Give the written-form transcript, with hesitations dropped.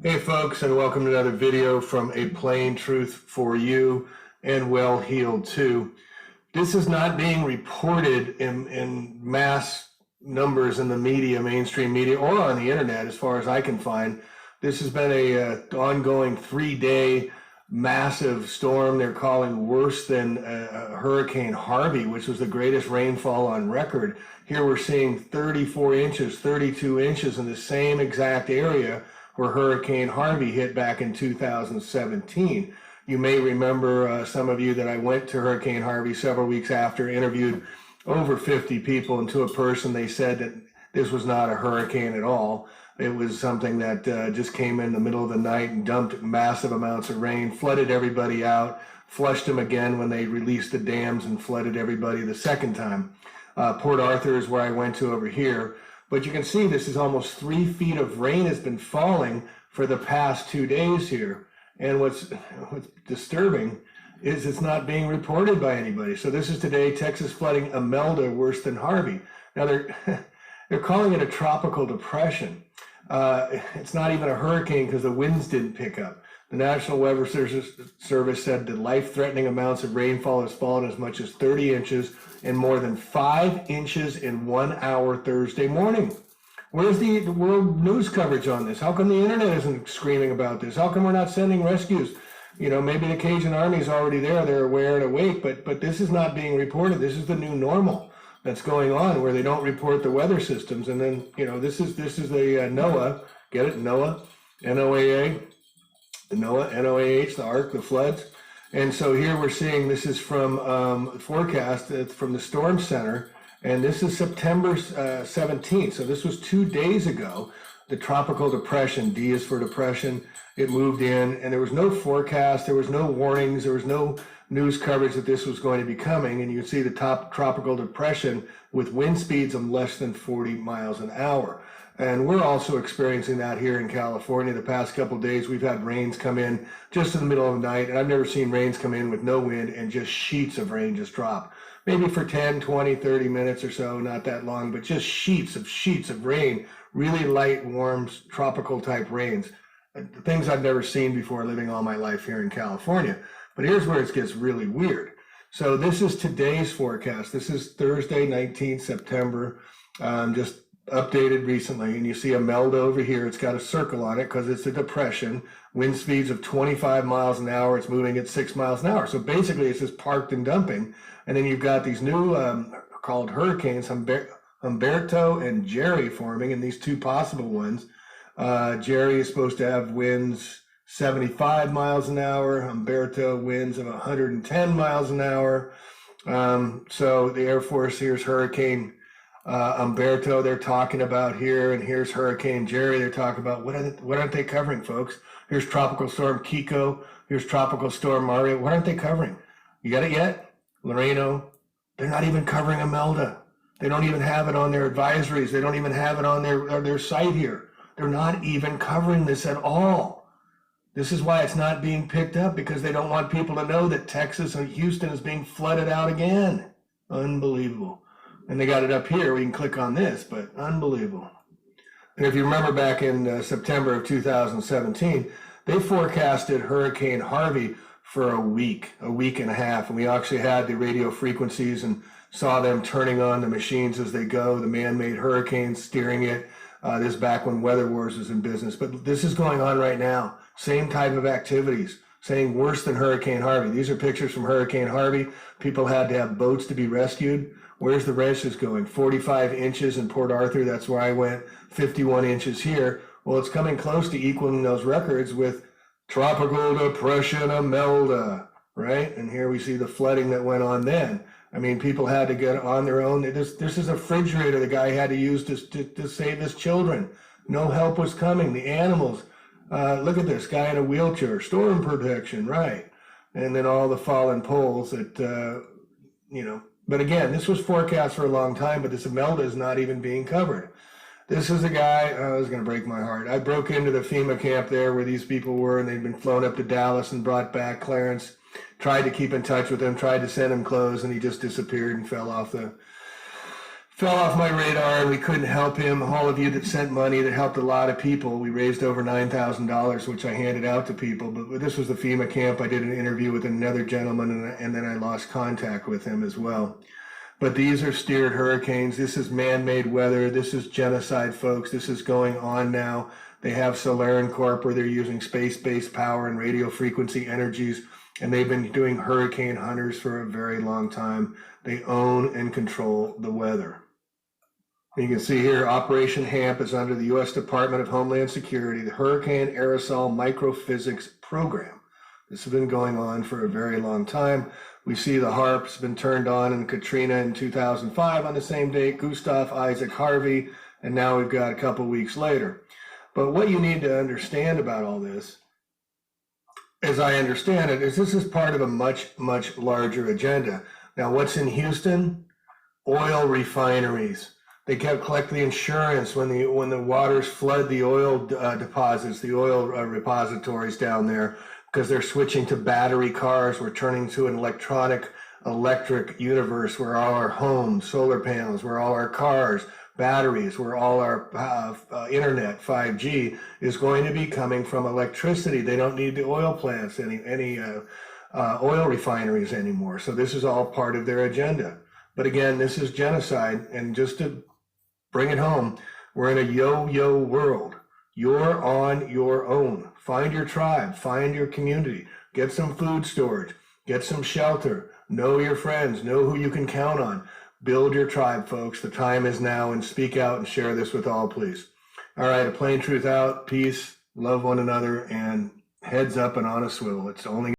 Hey folks, and welcome to another video from A Plain Truth for You and Well Healed too. This is not being reported in mass numbers in the media, mainstream media, or on the internet as far as I can find. This has been a ongoing 3-day massive storm they're calling worse than Hurricane Harvey, which was the greatest rainfall on record. Here we're seeing 34 inches, 32 inches in the same exact area where Hurricane Harvey hit back in 2017. You may remember, some of you, that I went to Hurricane Harvey several weeks after, interviewed over 50 people, and to a person they said that this was not a hurricane at all. It was something that just came in the middle of the night and dumped massive amounts of rain, flooded everybody out, flushed them again when they released the dams and flooded everybody the second time. Port Arthur is where I went to over here. But you can see this is almost 3 feet of rain has been falling for the past 2 days here. And what's disturbing is it's not being reported by anybody. So this is today, Texas flooding, Imelda worse than Harvey. Now they're calling it a tropical depression. It's not even a hurricane because the winds didn't pick up. The National Weather Service said that life-threatening amounts of rainfall has fallen as much as 30 inches and more than 5 inches in 1 hour Thursday morning. Where's the world news coverage on this? How come the internet isn't screaming about this? How come we're not sending rescues? You know, maybe the Cajun Army is already there. They're aware and awake, but this is not being reported. This is the new normal that's going on, where they don't report the weather systems. And then, you know, this is the NOAA. Get it? NOAA, NOAA. The NOAA, NOAH, the ARC, the floods. And so here we're seeing, this is from forecast from the Storm Center, and this is September 17th. So this was 2 days ago. The tropical depression, D is for depression, it moved in, and there was no forecast, there was no warnings, there was no news coverage that this was going to be coming. And you can see the top tropical depression with wind speeds of less than 40 miles an hour. And we're also experiencing that here in California. The past couple of days, we've had rains come in just in the middle of the night, and I've never seen rains come in with no wind and just sheets of rain just drop. Maybe for 10, 20, 30 minutes or so, not that long, but just sheets of rain, really light, warm, tropical type rains. Things I've never seen before living all my life here in California. But here's where it gets really weird. So this is today's forecast. This is Thursday, 19th September, just updated recently, and you see Imelda over here. It's got a circle on it because it's a depression. Wind speeds of 25 miles an hour. It's moving at 6 miles an hour. So basically, it's just parked and dumping. And then you've got these new called hurricanes, Humberto and Jerry, forming, and these two possible ones. Jerry is supposed to have winds 75 miles an hour. Humberto winds of 110 miles an hour. So the Air Force, here's Hurricane Humberto they're talking about here, and here's Hurricane Jerry they're talking about. What aren't they covering, folks? Here's Tropical Storm Kiko, here's Tropical Storm Mario. What aren't they covering? You got it yet? Loreno? They're not even covering Imelda. They don't even have it on their advisories. They don't even have it on their site here. They're not even covering this at all. This is why it's not being picked up, because they don't want people to know that Texas and Houston is being flooded out again. Unbelievable. And they got it up here. We can click on this, but unbelievable. And if you remember back in September of 2017, they forecasted Hurricane Harvey for a week and a half. And we actually had the radio frequencies and saw them turning on the machines as they go, the man-made hurricanes steering it. This back when Weather Wars was in business. But this is going on right now. Same type of activities, saying worse than Hurricane Harvey. These are pictures from Hurricane Harvey. People had to have boats to be rescued. Where's the wrenches going? 45 inches in Port Arthur, that's where I went, 51 inches here. Well, it's coming close to equaling those records with Tropical Depression Imelda, right? And here we see the flooding that went on then. I mean, people had to get on their own. This is a refrigerator the guy had to use to save his children. No help was coming. The animals, look at this guy in a wheelchair, storm protection, right? And then all the fallen poles that, you know. But again, this was forecast for a long time, but this Imelda is not even being covered. This is a guy, oh, it's going to break my heart. I broke into the FEMA camp there where these people were, and they'd been flown up to Dallas and brought back. Clarence tried to keep in touch with him, tried to send him clothes, and he just disappeared and fell off fell off my radar and we couldn't help him. All of you that sent money, that helped a lot of people. We raised over $9,000, which I handed out to people. But this was the FEMA camp. I did an interview with another gentleman, and then I lost contact with him as well. But these are steered hurricanes. This is man-made weather. This is genocide, folks. This is going on now. They have Solarian Corp where they're using space-based power and radio frequency energies, and they've been doing hurricane hunters for a very long time. They own and control the weather. You can see here, Operation HAMP is under the U.S. Department of Homeland Security, the Hurricane Aerosol Microphysics Program. This has been going on for a very long time. We see the HARP's been turned on in Katrina in 2005 on the same date, Gustav, Isaac, Harvey, and now we've got a couple weeks later. But what you need to understand about all this, as I understand it, is this is part of a much, much larger agenda. Now, what's in Houston? Oil refineries. They kept collecting the insurance when the waters flood the oil deposits, the oil repositories down there, because they're switching to battery cars. We're turning to an electric universe where all our homes, solar panels, where all our cars, batteries, where all our internet, 5G, is going to be coming from electricity. They don't need the oil plants, any oil refineries anymore. So this is all part of their agenda. But again, this is genocide. And just to bring it home, we're in a yo-yo world. You're on your own. Find your tribe, find your community, get some food storage, get some shelter, know your friends, know who you can count on. Build your tribe, folks. The time is now, and speak out and share this with all, please. All right, A Plain Truth out. Peace, love one another, and heads up and on a swivel. It's only